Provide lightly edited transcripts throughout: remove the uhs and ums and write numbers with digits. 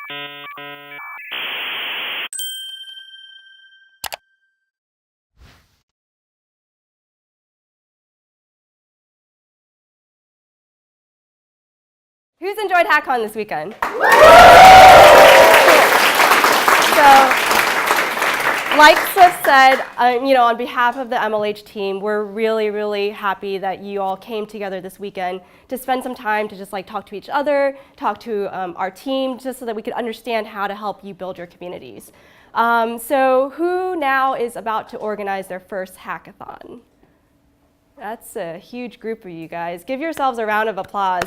Who's enjoyed Hackcon this weekend? Cool. So, like Swift said, on behalf of the MLH team, we're really, really happy that you all came together this weekend to spend some time to just talk to each other, talk to our team, just so that we could understand how to help you build your communities. So who now is about to organize their first hackathon? That's a huge group of you guys. Give yourselves a round of applause.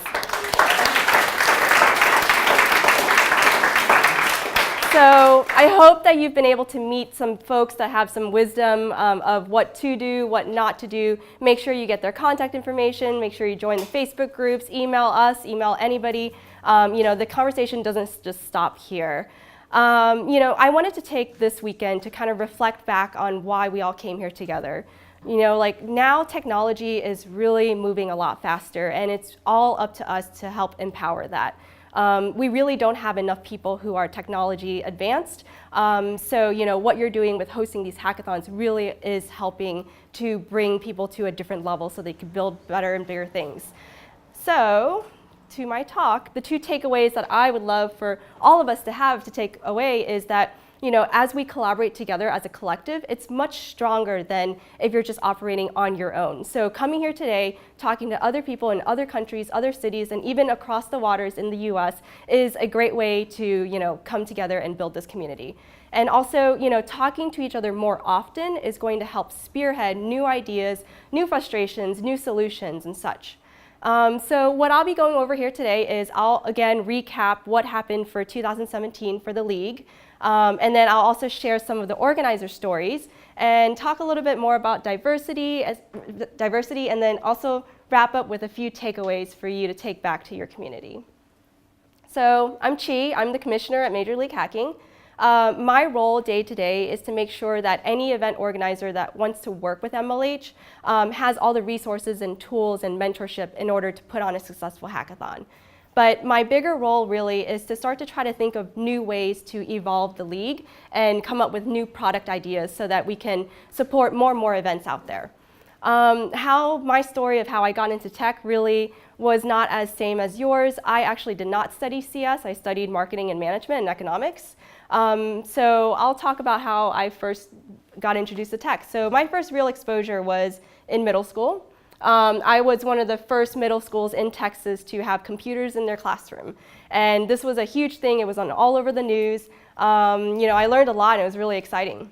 So I hope that you've been able to meet some folks that have some wisdom of what to do, what not to do. Make sure you get their contact information. Make sure you join the Facebook groups. Email us. Email anybody. The conversation doesn't just stop here. I wanted to take this weekend to kind of reflect back on why we all came here together. Now technology is really moving a lot faster, and it's all up to us to help empower that. We really don't have enough people who are technology advanced. So what you're doing with hosting these hackathons really is helping to bring people to a different level so they can build better and bigger things. So to my talk, the two takeaways that I would love for all of us to have to take away is that as we collaborate together as a collective, it's much stronger than if you're just operating on your own. So coming here today, talking to other people in other countries, other cities, and even across the waters in the US is a great way to come together and build this community. And also, talking to each other more often is going to help spearhead new ideas, new frustrations, new solutions, and such. So what I'll be going over here today is I'll again recap what happened for 2017 for the League. And then I'll also share some of the organizer stories and talk a little bit more about diversity, and then also wrap up with a few takeaways for you to take back to your community. So I'm Chi. I'm the commissioner at Major League Hacking. My role day to day is to make sure that any event organizer that wants to work with MLH has all the resources and tools and mentorship in order to put on a successful hackathon. But my bigger role really is to start to try to think of new ways to evolve the League and come up with new product ideas so that we can support more and more events out there. How my story of how I got into tech really was not as same as yours. I actually did not study CS. I studied marketing and management and economics. So I'll talk about how I first got introduced to tech. So my first real exposure was in middle school. I was one of the first middle schools in Texas to have computers in their classroom. And this was a huge thing. It was on all over the news. I learned a lot, and it was really exciting.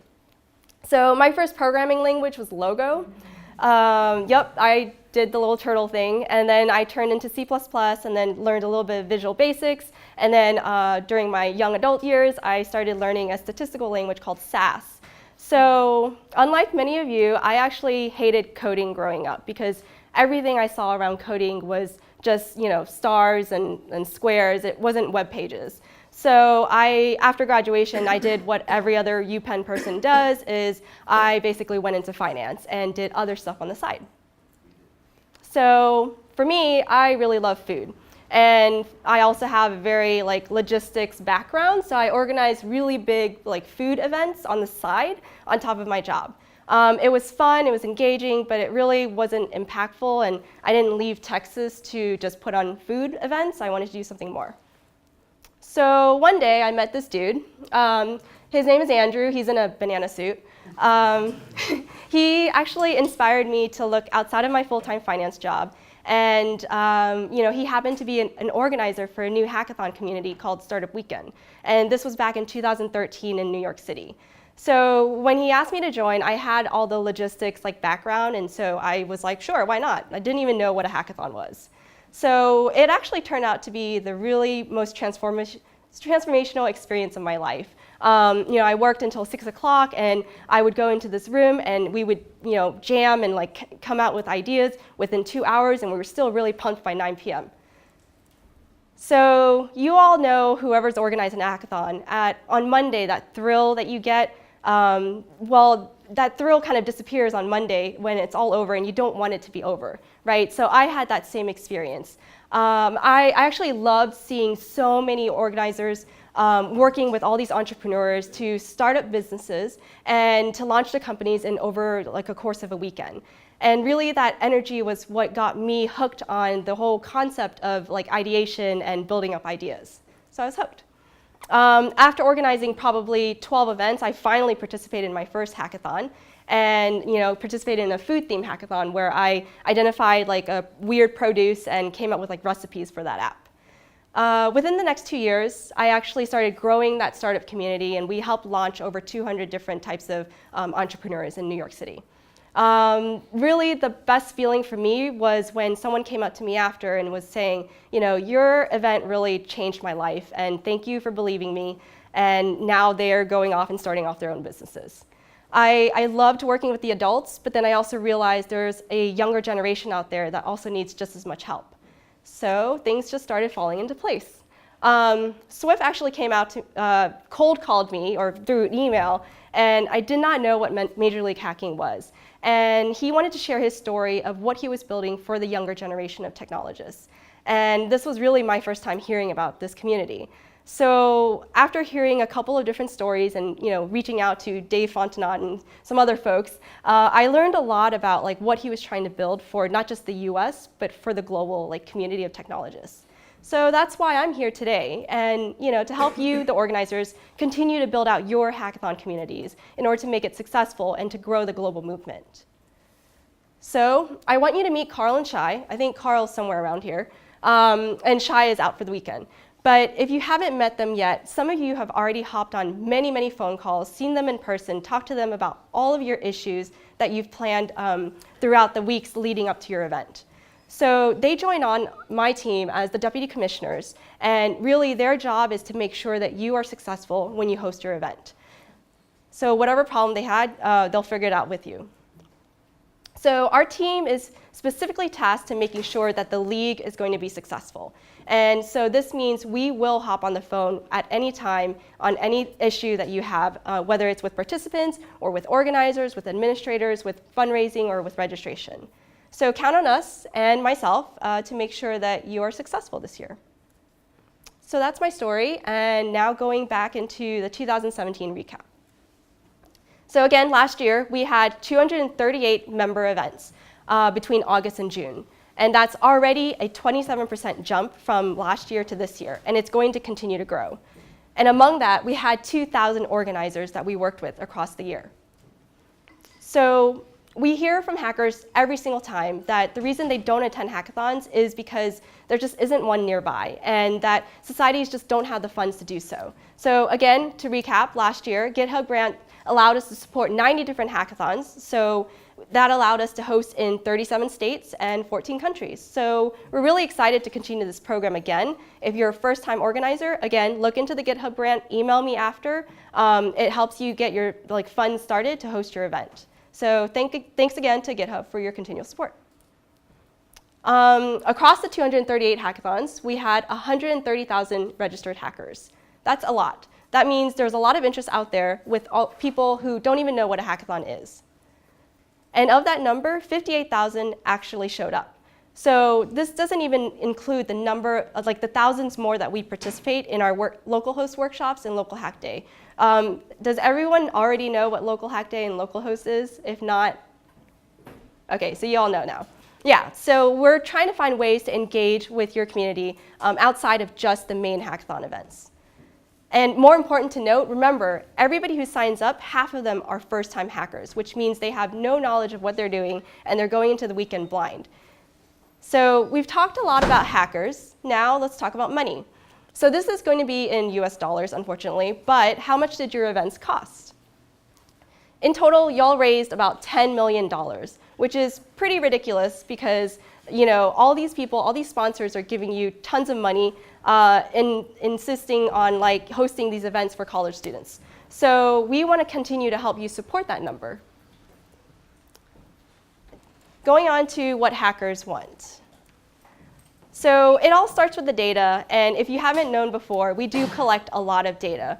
So my first programming language was Logo. I did the little turtle thing. And then I turned into C++ and then learned a little bit of Visual Basics. And then during my young adult years, I started learning a statistical language called SAS. So unlike many of you, I actually hated coding growing up because everything I saw around coding was just stars and squares. It wasn't web pages. So after graduation, I did what every other UPenn person does, is I basically went into finance and did other stuff on the side. So for me, I really love food. And I also have a very logistics background, so I organized really big food events on the side on top of my job. It was fun, it was engaging, but it really wasn't impactful, and I didn't leave Texas to just put on food events. I wanted to do something more. So one day I met this dude. His name is Andrew. He's in a banana suit. He actually inspired me to look outside of my full-time finance job. And he happened to be an organizer for a new hackathon community called Startup Weekend. And this was back in 2013 in New York City. So when he asked me to join, I had all the logistics background, and so I was like, sure, why not? I didn't even know what a hackathon was. So it actually turned out to be the really most transformational experience of my life. I worked until 6 o'clock, and I would go into this room, and we would jam and come out with ideas within 2 hours, and we were still really pumped by 9 p.m. So you all know, whoever's organizing a hackathon, on Monday, that thrill that you get, that thrill kind of disappears on Monday when it's all over and you don't want it to be over, right? So I had that same experience. I actually loved seeing so many organizers working with all these entrepreneurs to start up businesses and to launch the companies in over like a course of a weekend. And really that energy was what got me hooked on the whole concept of like ideation and building up ideas. So I was hooked. After organizing probably 12 events, I finally participated in my first hackathon and participated in a food themed hackathon where I identified like a weird produce and came up with like recipes for that app. Within the next 2 years, I actually started growing that startup community, and we helped launch over 200 different types of entrepreneurs in New York City. Really, the best feeling for me was when someone came up to me after and was saying, your event really changed my life, and thank you for believing me. And now they're going off and starting off their own businesses. I loved working with the adults, but then I also realized there's a younger generation out there that also needs just as much help. So things just started falling into place. Swift actually came out to cold called me or through email, and I did not know what Major League Hacking was. And he wanted to share his story of what he was building for the younger generation of technologists. And this was really my first time hearing about this community. So after hearing a couple of different stories and reaching out to Dave Fontenot and some other folks, I learned a lot about like what he was trying to build for not just the US, but for the global like community of technologists. So that's why I'm here today, and to help you, the organizers, continue to build out your hackathon communities in order to make it successful and to grow the global movement. So I want you to meet Carl and Shai. I think Carl's somewhere around here, and Shai is out for the weekend. But if you haven't met them yet, some of you have already hopped on many, many phone calls, seen them in person, talked to them about all of your issues that you've planned throughout the weeks leading up to your event. So they join on my team as the deputy commissioners, and really their job is to make sure that you are successful when you host your event. So whatever problem they had, they'll figure it out with you. So our team is specifically tasked to making sure that the league is going to be successful. And so this means we will hop on the phone at any time on any issue that you have, whether it's with participants or with organizers, with administrators, with fundraising, or with registration. So count on us and myself to make sure that you are successful this year. So that's my story, and now going back into the 2017 recap. So again, last year we had 238 member events between August and June. And that's already a 27% jump from last year to this year, and it's going to continue to grow. And among that, we had 2,000 organizers that we worked with across the year. So we hear from hackers every single time that the reason they don't attend hackathons is because there just isn't one nearby, and that societies just don't have the funds to do so. So again, to recap, last year, GitHub grant allowed us to support 90 different hackathons. So that allowed us to host in 37 states and 14 countries. So we're really excited to continue this program again. If you're a first-time organizer, again, look into the GitHub grant, email me after. It helps you get your funds started to host your event. So thanks again to GitHub for your continual support. Across the 238 hackathons, we had 130,000 registered hackers. That's a lot. That means there's a lot of interest out there with people who don't even know what a hackathon is. And of that number, 58,000 actually showed up. So this doesn't even include the number of the thousands more that we participate in our local host workshops and local hack day. Does everyone already know what local hack day and local host is? If not, okay, so you all know now. Yeah, so we're trying to find ways to engage with your community outside of just the main hackathon events. And more important to note, remember, everybody who signs up, half of them are first-time hackers, which means they have no knowledge of what they're doing, and they're going into the weekend blind. So we've talked a lot about hackers. Now let's talk about money. So this is going to be in US dollars, unfortunately, but how much did your events cost? In total, y'all raised about $10 million, which is pretty ridiculous because all these people, all these sponsors are giving you tons of money insisting on hosting these events for college students. So we want to continue to help you support that number. Going on to what hackers want. So it all starts with the data, and if you haven't known before, we do collect a lot of data.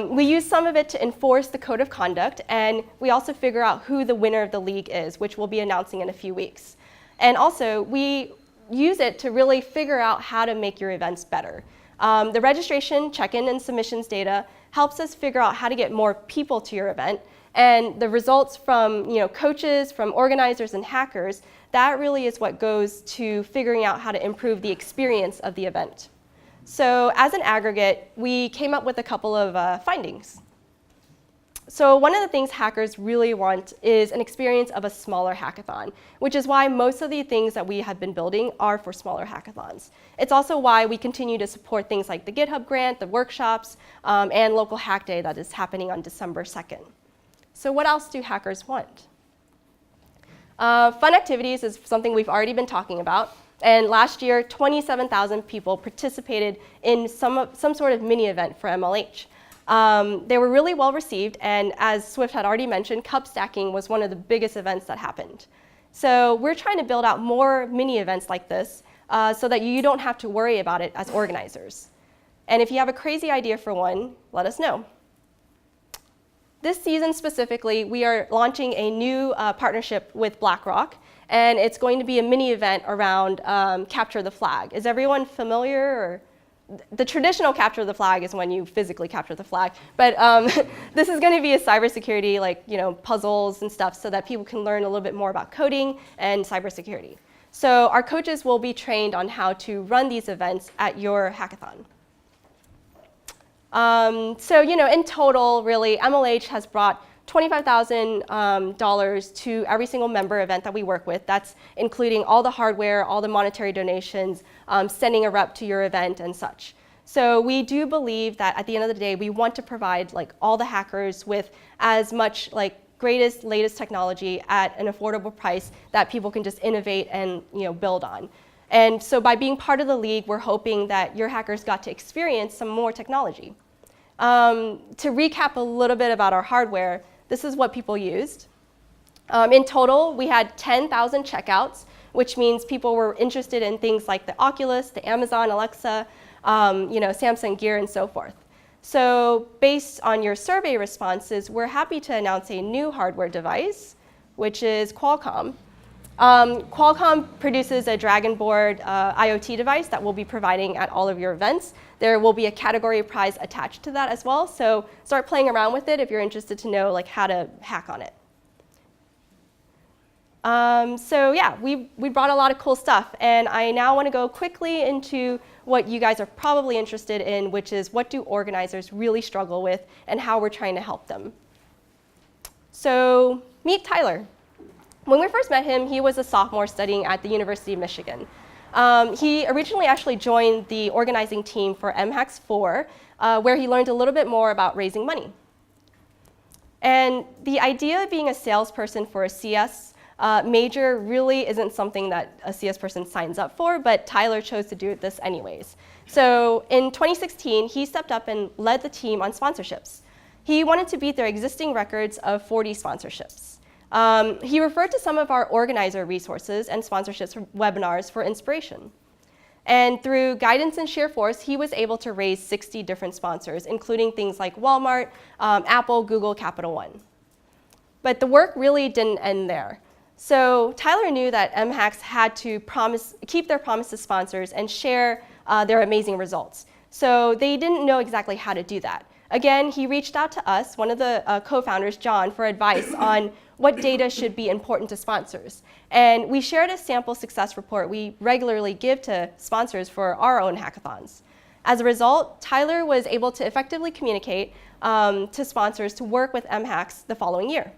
We use some of it to enforce the code of conduct, and we also figure out who the winner of the league is, which we'll be announcing in a few weeks. And also, we use it to really figure out how to make your events better. The registration, check-in, and submissions data helps us figure out how to get more people to your event. And the results from coaches, from organizers, and hackers, that really is what goes to figuring out how to improve the experience of the event. So as an aggregate, we came up with a couple of findings. So one of the things hackers really want is an experience of a smaller hackathon, which is why most of the things that we have been building are for smaller hackathons. It's also why we continue to support things like the GitHub grant, the workshops, and local hack day that is happening on December 2nd. So what else do hackers want? Fun activities is something we've already been talking about. And last year, 27,000 people participated in some sort of mini event for MLH. They were really well received, and as Swift had already mentioned, cup stacking was one of the biggest events that happened. So we're trying to build out more mini events like this so that you don't have to worry about it as organizers. And if you have a crazy idea for one, let us know. This season specifically, we are launching a new partnership with BlackRock, and it's going to be a mini event around capture the flag. Is everyone familiar? Or the traditional capture the flag is when you physically capture the flag, but this is going to be a cybersecurity, puzzles and stuff, so that people can learn a little bit more about coding and cybersecurity. So our coaches will be trained on how to run these events at your hackathon. In total, really, MLH has brought $25,000 to every single member event that we work with. That's including all the hardware, all the monetary donations, sending a rep to your event and such. So we do believe that at the end of the day, we want to provide all the hackers with as much greatest, latest technology at an affordable price that people can just innovate and build on. And so by being part of the league, we're hoping that your hackers got to experience some more technology. To recap a little bit about our hardware, this is what people used. In total, we had 10,000 checkouts, which means people were interested in things like the Oculus, the Amazon Alexa, Samsung Gear, and so forth. So based on your survey responses, we're happy to announce a new hardware device, which is Qualcomm. Qualcomm produces a Dragon Board IoT device that we'll be providing at all of your events. There will be a category prize attached to that as well, so start playing around with it if you're interested to know how to hack on it. We brought a lot of cool stuff, and I now want to go quickly into what you guys are probably interested in, which is what do organizers really struggle with and how we're trying to help them. So meet Tyler. When we first met him, he was a sophomore studying at the University of Michigan. He originally actually joined the organizing team for MHAX 4, where he learned a little bit more about raising money. And the idea of being a salesperson for a CS major really isn't something that a CS person signs up for, but Tyler chose to do this anyways. So in 2016, he stepped up and led the team on sponsorships. He wanted to beat their existing records of 40 sponsorships. He referred to some of our organizer resources and sponsorships for webinars for inspiration. And through guidance and sheer force, he was able to raise 60 different sponsors, including things like Walmart, Apple, Google, Capital One. But the work really didn't end there. So Tyler knew that MHAX had to keep their promise to sponsors and share their amazing results. So they didn't know exactly how to do that. Again, he reached out to us, one of the co-founders, John, for advice on what data should be important to sponsors. And we shared a sample success report we regularly give to sponsors for our own hackathons. As a result, Tyler was able to effectively communicate to sponsors to work with MHAX the following year.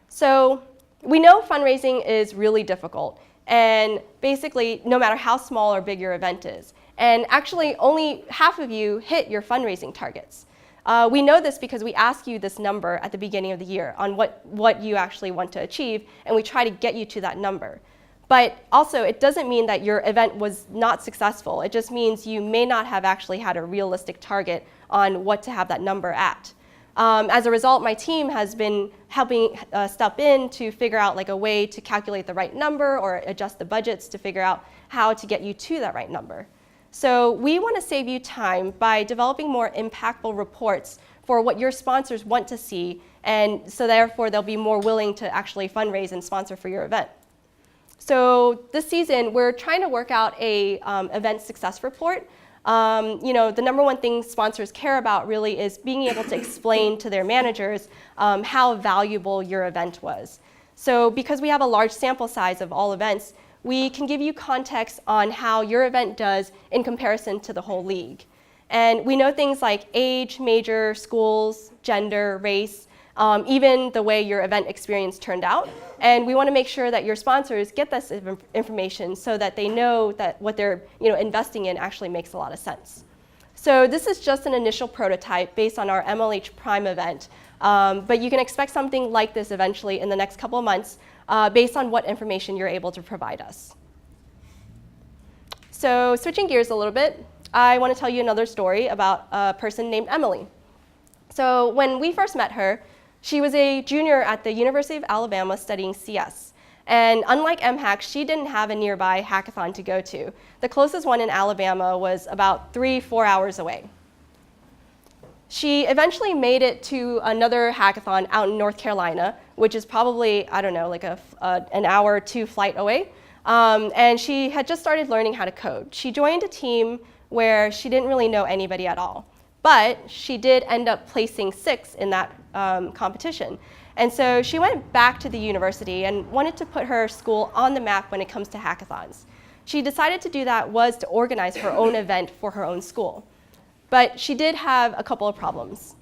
So we know fundraising is really difficult, and basically no matter how small or big your event is. And actually only half of you hit your fundraising targets. We know this because we ask you this number at the beginning of the year on what you actually want to achieve, and we try to get you to that number. But also, it doesn't mean that your event was not successful. It just means you may not have actually had a realistic target on what to have that number at. As a result, my team has been helping step in to figure out a way to calculate the right number or adjust the budgets to figure out how to get you to that right number. So we want to save you time by developing more impactful reports for what your sponsors want to see, and so therefore they'll be more willing to actually fundraise and sponsor for your event. So this season, we're trying to work out a event success report. The number one thing sponsors care about really is being able to explain to their managers how valuable your event was. So because we have a large sample size of all events, we can give you context on how your event does in comparison to the whole league. And we know things like age, major, schools, gender, race, even the way your event experience turned out. And we want to make sure that your sponsors get this information so that they know that what they're investing in actually makes a lot of sense. So this is just an initial prototype based on our MLH Prime event. But you can expect something like this eventually in the next couple of months based on what information you're able to provide us. So switching gears a little bit, I want to tell you another story about a person named Emily. So when we first met her, she was a junior at the University of Alabama studying CS. And unlike MHAC, she didn't have a nearby hackathon to go to. The closest one in Alabama was about 3-4 hours away. She eventually made it to another hackathon out in North Carolina, which is probably, I don't know, like an hour or two flight away. And she had just started learning how to code. She joined a team where she didn't really know anybody at all. But she did end up placing 6th in that competition. And so she went back to the university and wanted to put her school on the map when it comes to hackathons. She decided to do that was to organize her own event for her own school. But she did have a couple of problems.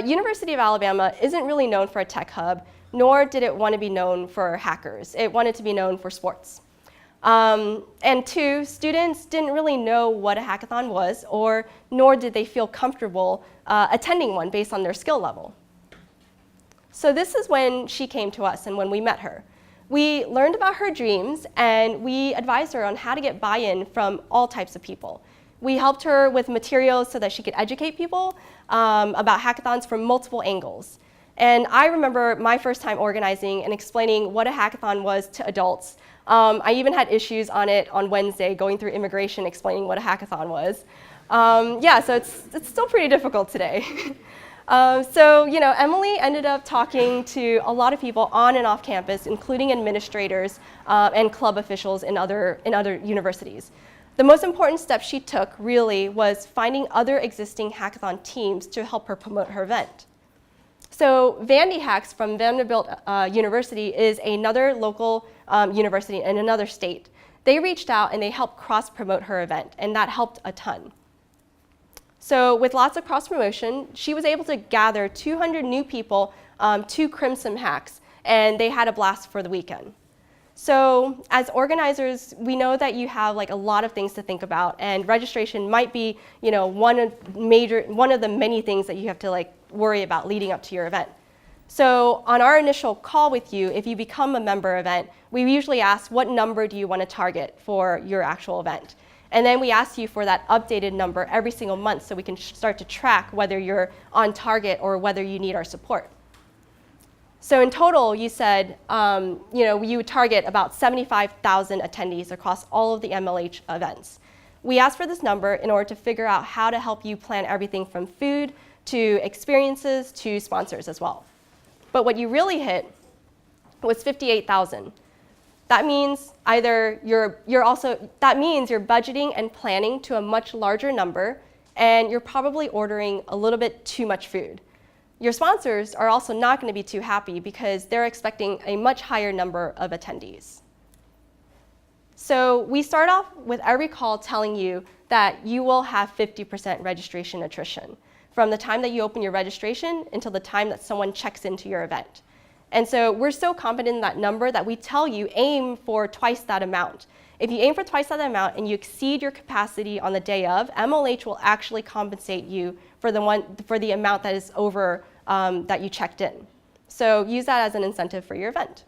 University of Alabama isn't really known for a tech hub, nor did it want to be known for hackers. It wanted to be known for sports. And 2, students didn't really know what a hackathon was, nor did they feel comfortable attending one based on their skill level. So this is when she came to us and when we met her. We learned about her dreams and we advised her on how to get buy-in from all types of people. We helped her with materials so that she could educate people about hackathons from multiple angles. And I remember my first time organizing and explaining what a hackathon was to adults. I even had issues on it on Wednesday, going through immigration, explaining what a hackathon was. So it's still pretty difficult today. Emily ended up talking to a lot of people on and off campus, including administrators and club officials in other universities. The most important step she took really was finding other existing hackathon teams to help her promote her event. So Vandy Hacks from Vanderbilt University is another local university in another state. They reached out and they helped cross-promote her event, and that helped a ton. So with lots of cross-promotion, she was able to gather 200 new people to Crimson Hacks, and they had a blast for the weekend. So as organizers, we know that you have a lot of things to think about, and registration might be one of the many things that you have to worry about leading up to your event. So on our initial call with you, if you become a member event, we usually ask what number do you want to target for your actual event. And then we ask you for that updated number every single month so we can start to track whether you're on target or whether you need our support. So in total, you said you would target about 75,000 attendees across all of the MLH events. We asked for this number in order to figure out how to help you plan everything from food to experiences to sponsors as well. But what you really hit was 58,000. That means you're budgeting and planning to a much larger number, and you're probably ordering a little bit too much food. Your sponsors are also not going to be too happy because they're expecting a much higher number of attendees. So we start off with every call telling you that you will have 50% registration attrition from the time that you open your registration until the time that someone checks into your event. And so we're so confident in that number that we tell you aim for twice that amount. If you aim for twice that amount and you exceed your capacity on the day of, MLH will actually compensate you for the amount that is over that you checked in. So use that as an incentive for your event.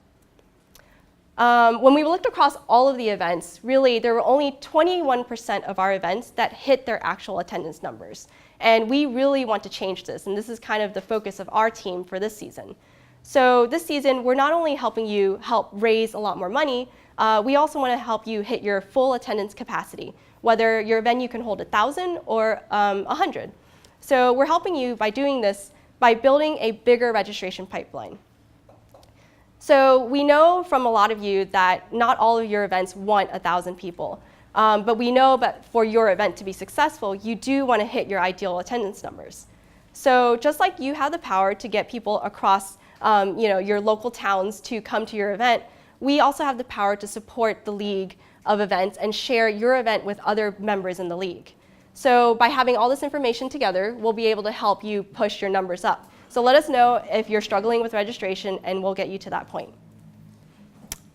When we looked across all of the events, really there were only 21% of our events that hit their actual attendance numbers. And we really want to change this, and this is kind of the focus of our team for this season. So this season, we're not only helping you help raise a lot more money, we also want to help you hit your full attendance capacity, whether your venue can hold 1,000 or 100. So we're helping you by doing this by building a bigger registration pipeline. So we know from a lot of you that not all of your events want 1,000 people. But we know that for your event to be successful, you do want to hit your ideal attendance numbers. So just like you have the power to get people across your local towns to come to your event, we also have the power to support the league of events and share your event with other members in the league. So by having all this information together, we'll be able to help you push your numbers up. So let us know if you're struggling with registration, and we'll get you to that point.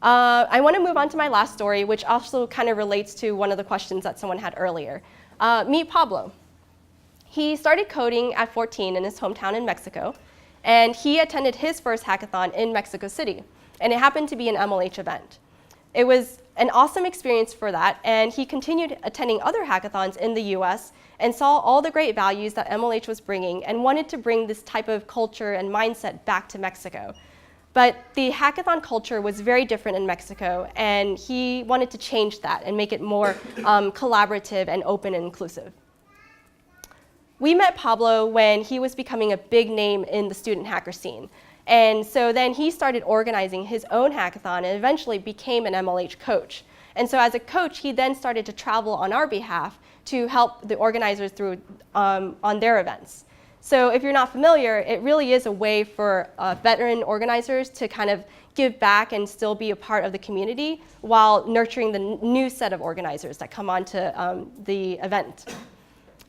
I want to move on to my last story, which also kind of relates to one of the questions that someone had earlier. Meet Pablo. He started coding at 14 in his hometown in Mexico, and he attended his first hackathon in Mexico City, and it happened to be an MLH event. It was an awesome experience for that, and he continued attending other hackathons in the US and saw all the great values that MLH was bringing and wanted to bring this type of culture and mindset back to Mexico. But the hackathon culture was very different in Mexico, and he wanted to change that and make it more collaborative and open and inclusive. We met Pablo when he was becoming a big name in the student hacker scene. And so then he started organizing his own hackathon and eventually became an MLH coach. And so as a coach, he then started to travel on our behalf to help the organizers through on their events. So if you're not familiar, it really is a way for veteran organizers to kind of give back and still be a part of the community while nurturing the new set of organizers that come onto the event.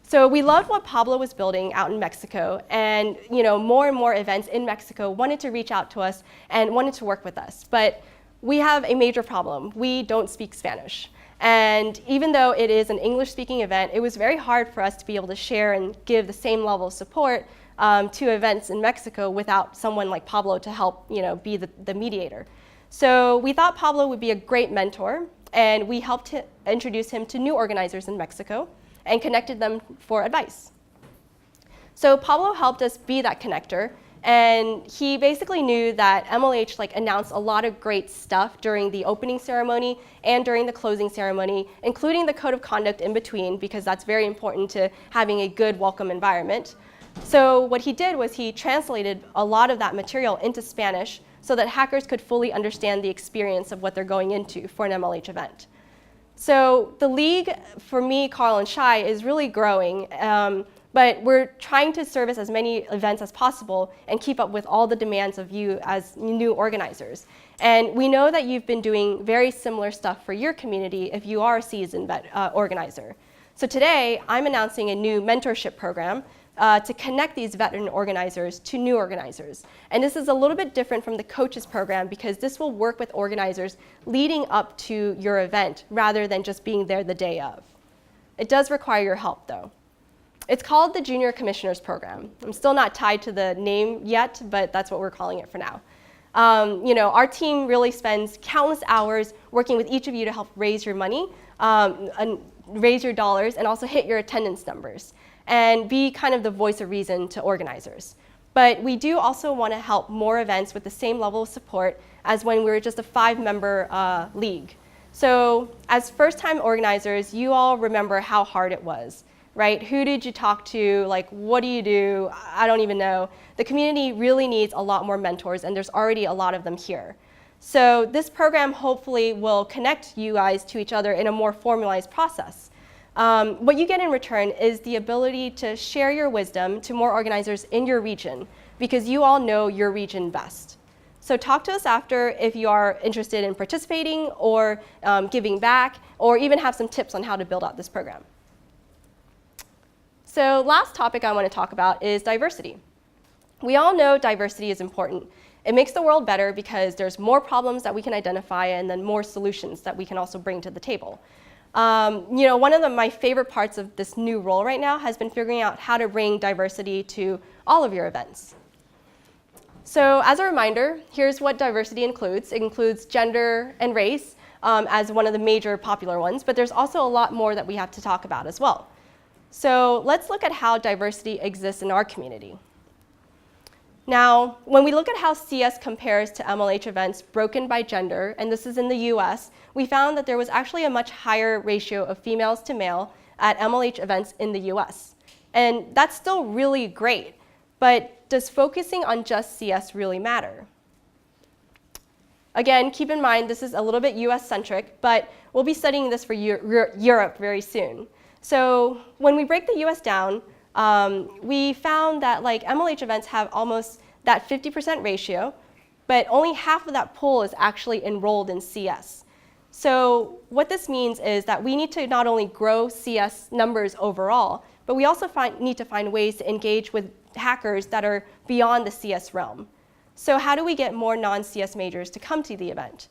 So we loved what Pablo was building out in Mexico, and more and more events in Mexico wanted to reach out to us and wanted to work with us. But we have a major problem. We don't speak Spanish. And even though it is an English-speaking event, it was very hard for us to be able to share and give the same level of support to events in Mexico without someone like Pablo to help be the mediator. So we thought Pablo would be a great mentor, and we helped introduce him to new organizers in Mexico and connected them for advice. So Pablo helped us be that connector, and he basically knew that MLH announced a lot of great stuff during the opening ceremony and during the closing ceremony, including the code of conduct in between, because that's very important to having a good welcome environment. So what he did was he translated a lot of that material into Spanish so that hackers could fully understand the experience of what they're going into for an MLH event. So the league, for me, Carl, and Shai, is really growing, but we're trying to service as many events as possible and keep up with all the demands of you as new organizers. And we know that you've been doing very similar stuff for your community if you are a seasoned organizer. So today, I'm announcing a new mentorship program to connect these veteran organizers to new organizers. And this is a little bit different from the coaches program because this will work with organizers leading up to your event rather than just being there the day of. It does require your help though. It's called the Junior Commissioners Program. I'm still not tied to the name yet, but that's what we're calling it for now. Our team really spends countless hours working with each of you to help raise your money, and raise your dollars, and also hit your attendance numbers, and be kind of the voice of reason to organizers. But we do also want to help more events with the same level of support as when we were just a 5-member league. So as first-time organizers, you all remember how hard it was, right? Who did you talk to? What do you do? I don't even know. The community really needs a lot more mentors, and there's already a lot of them here. So this program hopefully will connect you guys to each other in a more formalized process. What you get in return is the ability to share your wisdom to more organizers in your region, because you all know your region best. So talk to us after if you are interested in participating or giving back, or even have some tips on how to build out this program. So last topic I want to talk about is diversity. We all know diversity is important. It makes the world better because there's more problems that we can identify and then more solutions that we can also bring to the table. One of my favorite parts of this new role right now has been figuring out how to bring diversity to all of your events. So as a reminder, here's what diversity includes. It includes gender and race as one of the major popular ones, but there's also a lot more that we have to talk about as well. So let's look at how diversity exists in our community. Now, when we look at how CS compares to MLH events broken by gender, and this is in the US, we found that there was actually a much higher ratio of females to male at MLH events in the US. And that's still really great, but does focusing on just CS really matter? Again, keep in mind this is a little bit US-centric, but we'll be studying this for Europe very soon. So when we break the US down, we found that like MLH events have almost that 50% ratio, but only half of that pool is actually enrolled in CS. So what this means is that we need to not only grow CS numbers overall, but we also need to find ways to engage with hackers that are beyond the CS realm. So how do we get more non-CS majors to come to the event?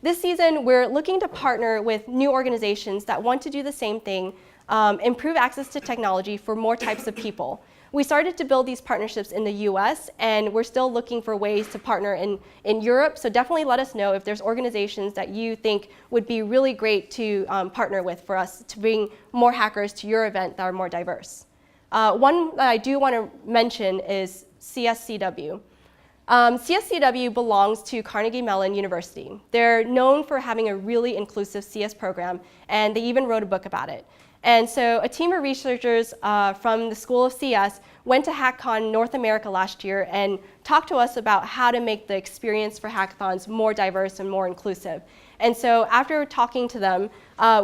This season, we're looking to partner with new organizations that want to do the same thing, improve access to technology for more types of people. We started to build these partnerships in the US, and we're still looking for ways to partner in Europe. So definitely let us know if there's organizations that you think would be really great to partner with for us to bring more hackers to your event that are more diverse. One that I do want to mention is CSCW. CSCW belongs to Carnegie Mellon University. They're known for having a really inclusive CS program, and they even wrote a book about it. And so a team of researchers from the School of CS went to Hackcon North America last year and talked to us about how to make the experience for hackathons more diverse and more inclusive. And so after talking to them,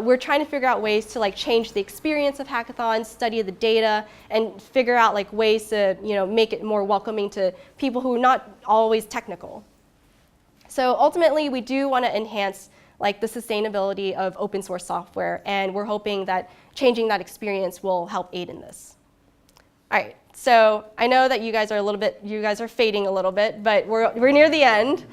we're trying to figure out ways to like change the experience of hackathons, study the data, and figure out like ways to make it more welcoming to people who are not always technical. So ultimately, we do want to enhance like the sustainability of open source software, and we're hoping that changing that experience will help aid in this. All right, so I know that you guys are fading a little bit, but we're near the end.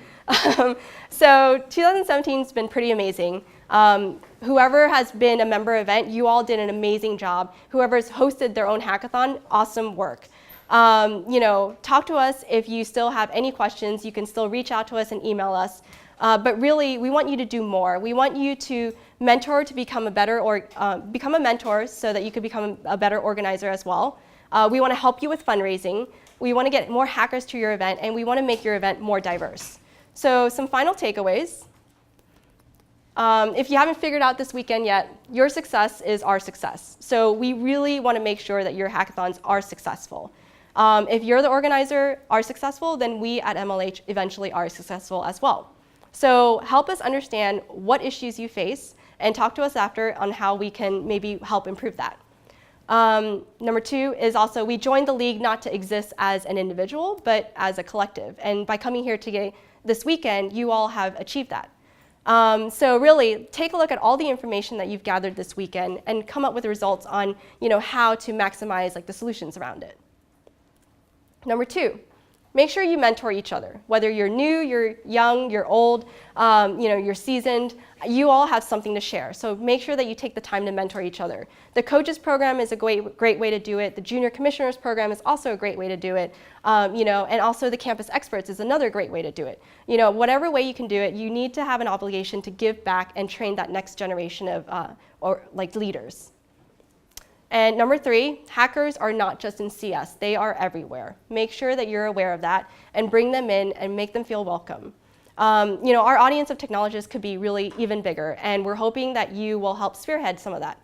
So 2017 has been pretty amazing. Whoever has been a member event, you all did an amazing job. Whoever's hosted their own hackathon, awesome work. Talk to us if you still have any questions. You can still reach out to us and email us. But really, we want you to do more. We want you to mentor to become a better, or become a mentor so that you could become a better organizer as well. We want to help you with fundraising. We want to get more hackers to your event, and we want to make your event more diverse. So some final takeaways. If you haven't figured out this weekend yet, your success is our success. So we really want to make sure that your hackathons are successful. If you're the organizer are successful, then we at MLH eventually are successful as well. So help us understand what issues you face and talk to us after on how we can maybe help improve that. Number two is also we joined the league not to exist as an individual, but as a collective. And by coming here today, this weekend, you all have achieved that. So really, take a look at all the information that you've gathered this weekend and come up with results on how to maximize like the solutions around it. Number two, make sure you mentor each other. Whether you're new, you're young, you're old, you're seasoned, you all have something to share. So make sure that you take the time to mentor each other. The coaches program is a great way to do it. The junior commissioners program is also a great way to do it. And also the campus experts is another great way to do it. Whatever way you can do it, you need to have an obligation to give back and train that next generation of leaders. And number three, hackers are not just in CS, they are everywhere. Make sure that you're aware of that and bring them in and make them feel welcome. Our audience of technologists could be really even bigger, and we're hoping that you will help spearhead some of that.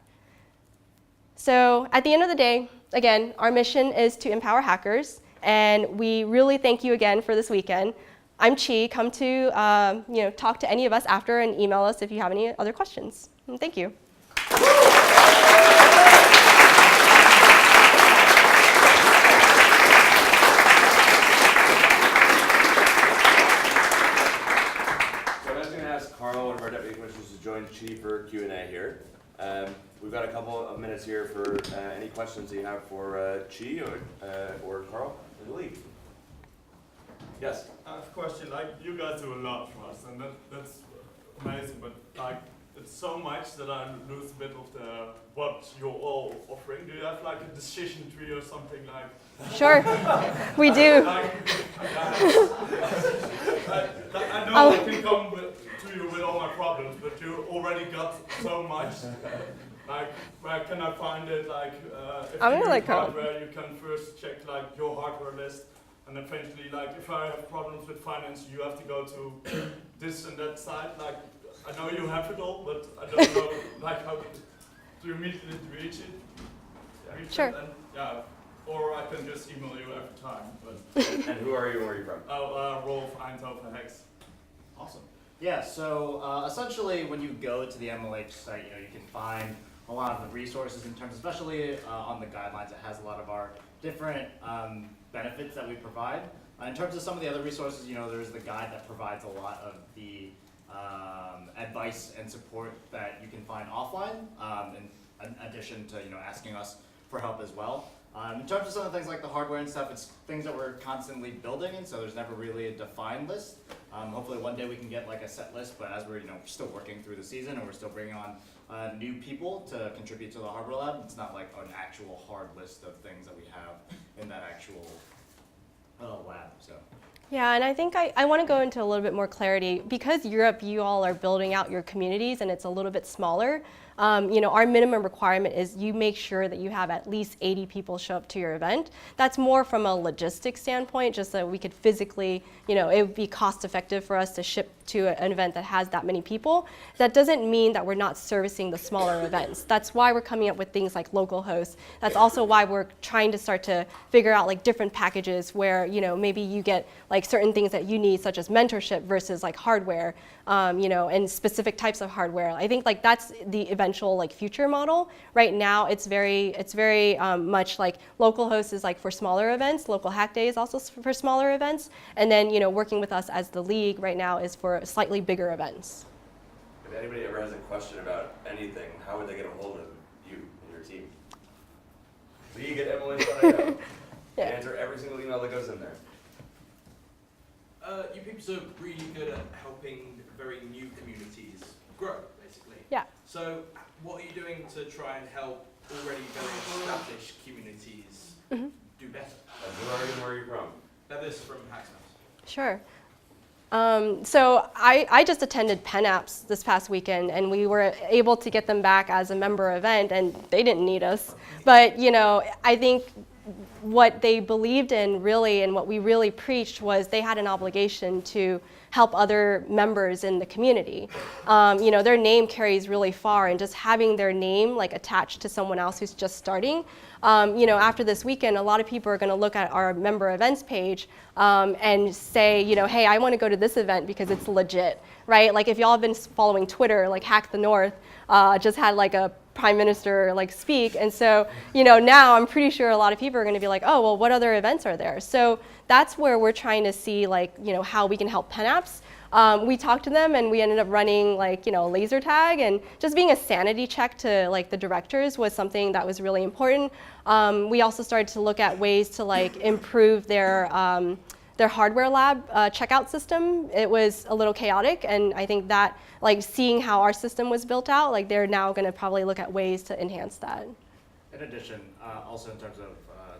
So at the end of the day, again, our mission is to empower hackers, and we really thank you again for this weekend. I'm Chi. Come to talk to any of us after and email us if you have any other questions. And thank you. Carl, one of our deputy commissioners, to join Chi for Q&A here. We've got a couple of minutes here for any questions that you have for Chi or Carl in the league. Yes? I have a question. You guys do a lot for us, and that's amazing, but it's so much that I lose a bit of what you're all offering. Do you have a decision tree or something like? Sure, we do. I know I can come to you with all my problems, but you already got so much. Where can I find it? If I'm you gonna use hardware, you can first check your hardware list, and eventually, if I have problems with finance, you have to go to this and that site. I know you have it all, but I don't know how to immediately reach it. Sure. Or I can just email you every time. But And who are you and where are you from? Rolf Eindhoven Hex. Awesome. Yeah, so essentially when you go to the MLH site, you can find a lot of the resources in terms, especially on the guidelines. It has a lot of our different benefits that we provide. In terms of some of the other resources, there's the guide that provides a lot of the advice and support that you can find offline, in addition to asking us for help as well. In terms of some of the things like the hardware and stuff, it's things that we're constantly building, and so there's never really a defined list. Hopefully one day we can get like a set list, but as we're still working through the season and we're still bringing on new people to contribute to the hardware lab, it's not like an actual hard list of things that we have in that actual lab. So. Yeah, and I think I want to go into a little bit more clarity. Because Europe, you all are building out your communities and it's a little bit smaller, our minimum requirement is you make sure that you have at least 80 people show up to your event. That's more from a logistics standpoint, just so we could physically, it would be cost effective for us to ship to an event that has that many people. That doesn't mean that we're not servicing the smaller events. That's why we're coming up with things like local hosts. That's also why we're trying to start to figure out like different packages where, maybe you get like certain things that you need, such as mentorship versus like hardware, and specific types of hardware. I think like that's the eventual like future model. Right now, it's very much like local hosts is like for smaller events. Local Hack Day is also for smaller events. And then working with us as the league right now is for slightly bigger events. If anybody ever has a question about anything, how would they get a hold of you and your team? League at MLH.io. Yeah. Answer every single email that goes in there. You people are really good at helping very new communities grow, basically. Yeah. So what are you doing to try and help already very established communities do better? Where are you from? This is from Hackcon. Sure. So I just attended Pen Apps this past weekend, and we were able to get them back as a member event, and they didn't need us. But I think what they believed in really, and what we really preached, was they had an obligation to help other members in the community. Their name carries really far, and just having their name like attached to someone else who's just starting. After this weekend, a lot of people are going to look at our member events page and say, hey, I want to go to this event because it's legit, right? Like if y'all have been following Twitter, like Hack the North just had like a prime minister like speak, and so now I'm pretty sure a lot of people are going to be like, oh well, what other events are there? So that's where we're trying to see like how we can help Pen Apps. We talked to them and we ended up running like laser tag, and just being a sanity check to like the directors was something that was really important. We also started to look at ways to like improve their hardware lab checkout system. It was a little chaotic, and I think that like seeing how our system was built out, like they're now going to probably look at ways to enhance that. In addition, also in terms of,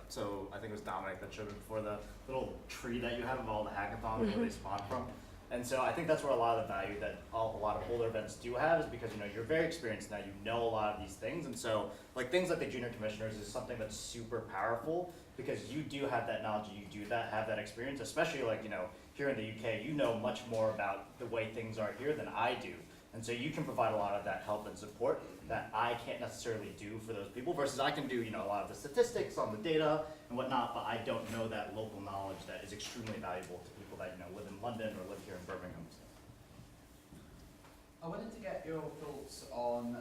so I think it was Dominic that showed it before, the little tree that you have of all the hackathons where they spawn from. And so I think that's where a lot of the value that a lot of older events do have is because you're very experienced now, know a lot of these things, and so like things like the junior commissioners is something that's super powerful because you do have that knowledge, you do have that experience, especially like here in the UK, much more about the way things are here than I do. And so you can provide a lot of that help and support that I can't necessarily do for those people, versus I can do a lot of the statistics on the data and whatnot, but I don't know that local knowledge that is extremely valuable to people that live in London or live here in Birmingham. I wanted to get your thoughts on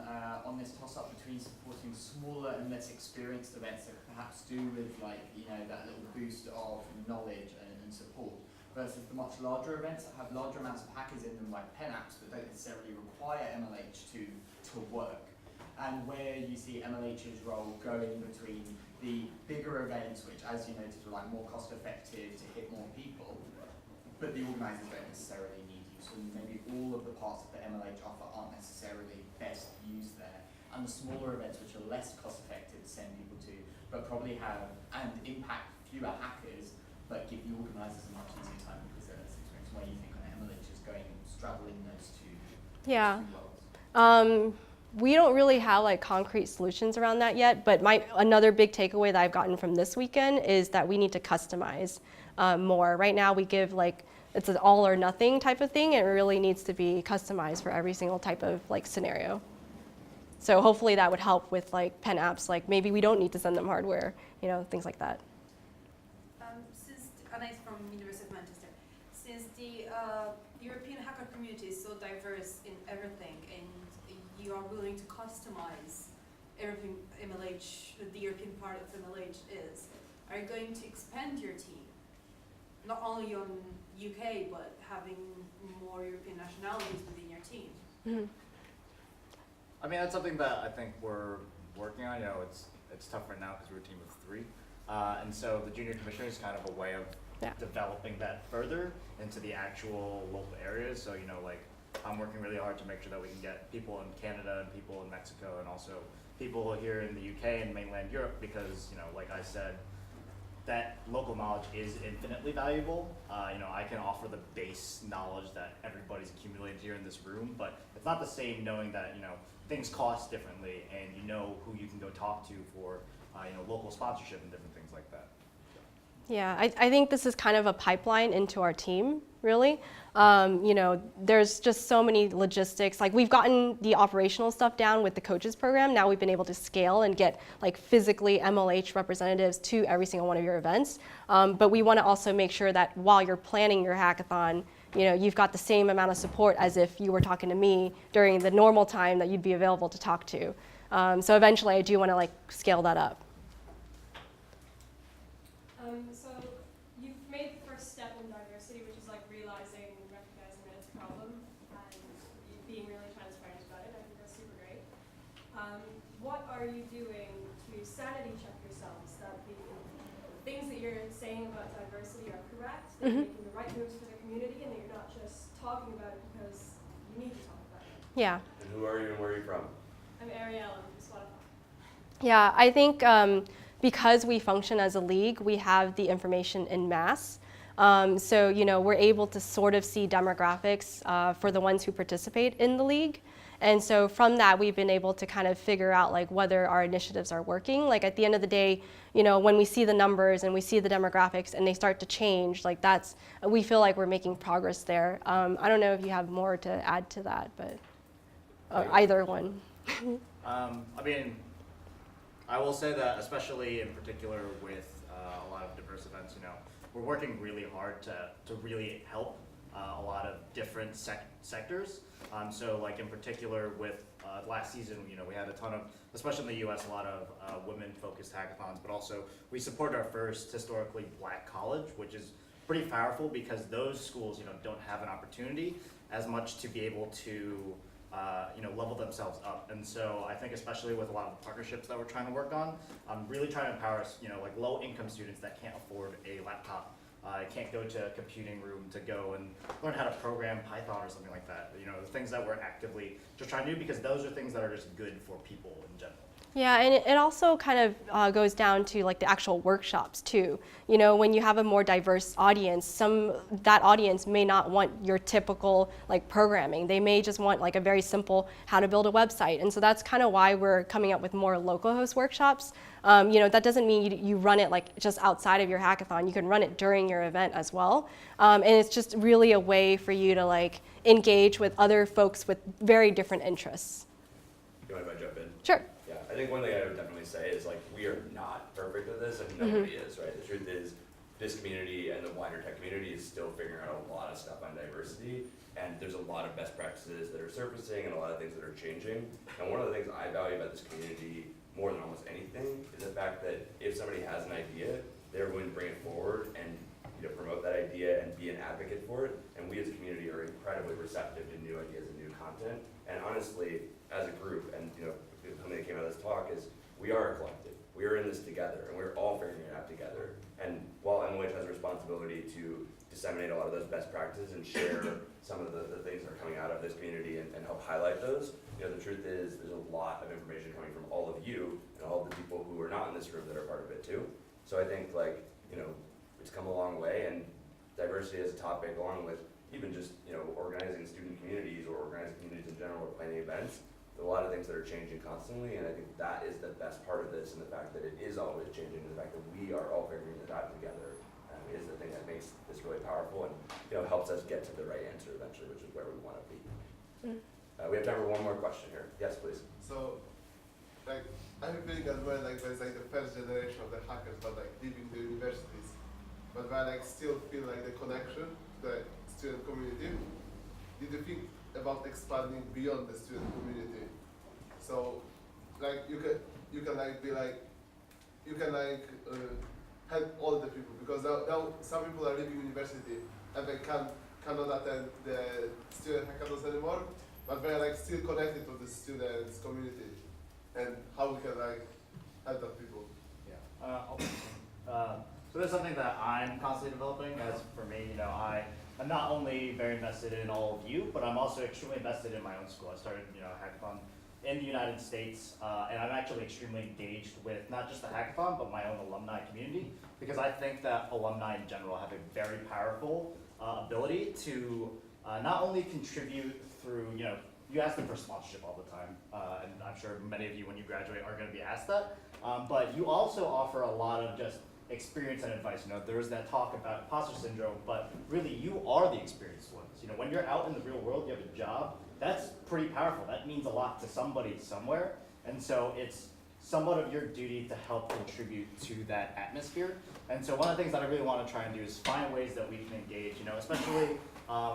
this toss-up between supporting smaller and less experienced events that perhaps do with like that little boost of knowledge and support, versus the much larger events that have larger amounts of hackers in them, like Pen Apps, but don't necessarily require MLH to work, and where you see MLH's role going between the bigger events, which, as you noted, are like more cost-effective to hit more people, but the organisers don't necessarily need you. So maybe all of the parts of the MLH offer aren't necessarily best used there, and the smaller events, which are less cost-effective to send people to, but probably have and impact fewer hackers, but give the organisers a much easier time because they're less experienced. Where you think MLH is going straddling those two worlds? We don't really have like concrete solutions around that yet, but another big takeaway that I've gotten from this weekend is that we need to customize more. Right now we give like, it's an all or nothing type of thing, and it really needs to be customized for every single type of like scenario. So hopefully that would help with like Pen Apps, like maybe we don't need to send them hardware, things like that. Anna is from University of Manchester. Since the European hacker community is so diverse in everything, and you are willing to customize everything MLH, the European part of MLH is, are you going to expand your team? Not only on UK, but having more European nationalities within your team? Mhm. I mean, that's something that I think we're working on. You know, it's tough right now because we're a team of 3. And so the junior commissioner is kind of a way of Yeah. developing that further into the actual local areas. So, you know, like I'm working really hard to make sure that we can get people in Canada and people in Mexico and also people here in the UK and mainland Europe because, you know, like I said, that local knowledge is infinitely valuable. You know, I can offer the base knowledge that everybody's accumulated here in this room, but it's not the same knowing that, you know, things cost differently and you know who you can go talk to for, you know, local sponsorship and different things like that. Yeah, I think this is kind of a pipeline into our team, really. You know, there's just so many logistics. Like we've gotten the operational stuff down with the coaches program. Now we've been able to scale and get like physically MLH representatives to every single one of your events. But we want to also make sure that while you're planning your hackathon, you know, you've got the same amount of support as if you were talking to me during the normal time that you'd be available to talk to. So eventually I do want to like scale that up. So you've made the first step in diversity, which is like realizing and recognizing that it's a problem and being really transparent about it. I think that's super great. What are you doing to sanity check yourselves that the things that you're saying about diversity are correct, that you're making the right moves for the community, and that you're not just talking about it because you need to talk about it? Yeah. And who are you and where are you from? I'm Ariel, I'm from Spotify. Yeah, I think because we function as a league, we have the information in mass. So, you know, we're able to sort of see demographics for the ones who participate in the league. And so from that, we've been able to kind of figure out like whether our initiatives are working. Like at the end of the day, you know, when we see the numbers and we see the demographics and they start to change, like we feel like we're making progress there. I don't know if you have more to add to that, but either one. I mean, I will say that especially in particular with a lot of diverse events, you know, we're working really hard to really help a lot of different sectors. So like in particular with last season, you know, we had a ton of, especially in the US, a lot of women-focused hackathons, but also we supported our first historically black college, which is pretty powerful because those schools, you know, don't have an opportunity as much to be able to you know, level themselves up. And so I think especially with a lot of the partnerships that we're trying to work on, really trying to empower, you know, like low income students that can't afford a laptop, can't go to a computing room to go and learn how to program Python or something like that. You know, the things that we're actively just trying to do because those are things that are just good for people in general. Yeah, and it also kind of goes down to like the actual workshops too. You know, when you have a more diverse audience, that audience may not want your typical like programming. They may just want like a very simple how to build a website. And so that's kind of why we're coming up with more local host workshops. You know, that doesn't mean you run it like just outside of your hackathon. You can run it during your event as well. And it's just really a way for you to like engage with other folks with very different interests. You mind if I jump in? Sure. Yeah, I think one thing I would definitely say is like we are not perfect at this, and nobody is, right? The truth is, this community and the wider tech community is still figuring out a lot of stuff on diversity, and there's a lot of best practices that are surfacing and a lot of things that are changing. And one of the things I value about this community more than almost anything is the fact that if somebody has an idea, they're going to bring it forward and, you know, promote that idea and be an advocate for it. And we as a community are incredibly receptive to new ideas and new content. And honestly, as a group, and you know, something that came out of this talk is we are a collective. We are in this together, and we're all figuring it out together. And while MLH has a responsibility to disseminate a lot of those best practices and share some of the things that are coming out of this community and help highlight those, you know, the truth is there's a lot of information coming from all of you and all of the people who are not in this room that are part of it too. So I think, like, you know, it's come a long way, and diversity as a topic, along with even just, you know, organizing student communities or organizing communities in general or planning events, a lot of things that are changing constantly, and I think that is the best part of this, and the fact that it is always changing, and the fact that we are all figuring it out together is the thing that makes this really powerful and, you know, helps us get to the right answer eventually, which is where we want to be. We have time for one more question here. Yes, please. So, like, I'm feeling as well like there's like the first generation of the hackers, but like leaving the universities, but I like still feel like the connection to the student community. Did you think about expanding beyond the student community. So, like you can like be like, you can like help all the people, because now some people are leaving university and they cannot attend the student hackathons anymore, but they are like still connected to the students community, and how we can like help the people. Yeah. So this is something that I'm constantly developing. As for me, I'm not only very invested in all of you, but I'm also extremely invested in my own school. I started, Hackcon in the United States, and I'm actually extremely engaged with not just the hackathon, but my own alumni community, because I think that alumni in general have a very powerful ability to not only contribute through, you ask them for sponsorship all the time, and I'm sure many of you when you graduate are going to be asked that, but you also offer a lot of just experience and advice. There was that talk about imposter syndrome, but really you are the experienced ones. When you're out in the real world, you have a job, that's pretty powerful. That means a lot to somebody somewhere. And so it's somewhat of your duty to help contribute to that atmosphere. And so one of the things that I really want to try and do is find ways that we can engage, especially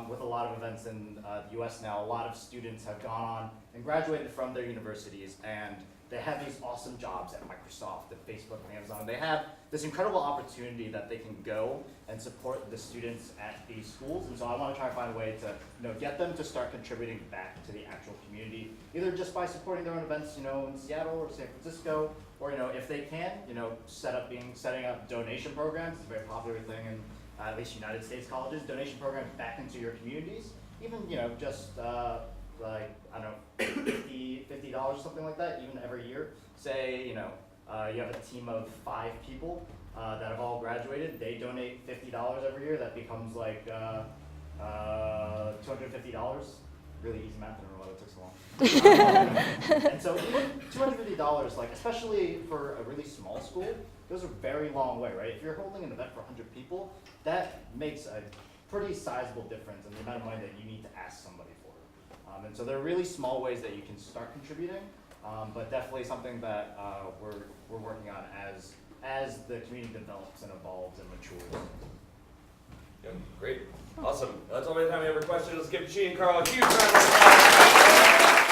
with a lot of events in the US now. A lot of students have gone on and graduated from their universities, and they have these awesome jobs at Microsoft and Facebook and Amazon. They have this incredible opportunity that they can go and support the students at these schools. And so I want to try and find a way to get them to start contributing back to the actual community, either just by supporting their own events, in Seattle or San Francisco, or if they can, setting up donation programs. It's a very popular thing in at least United States colleges, donation programs back into your communities. Even just like, I don't know, $50 or something like that, even every year. Say, you have a team of 5 people that have all graduated. They donate $50 every year. That becomes like $250. Really easy math. I don't know why that took so long. And so even $250, like especially for a really small school, goes a very long way, right? If you're holding an event for 100 people, that makes a pretty sizable difference in the amount of money that you need to ask somebody for. And so there are really small ways that you can start contributing, but definitely something that we're working on as the community develops and evolves and matures. Yep, great. Awesome. That's all the time we have for questions. Let's give Chi and Carl a huge round of applause.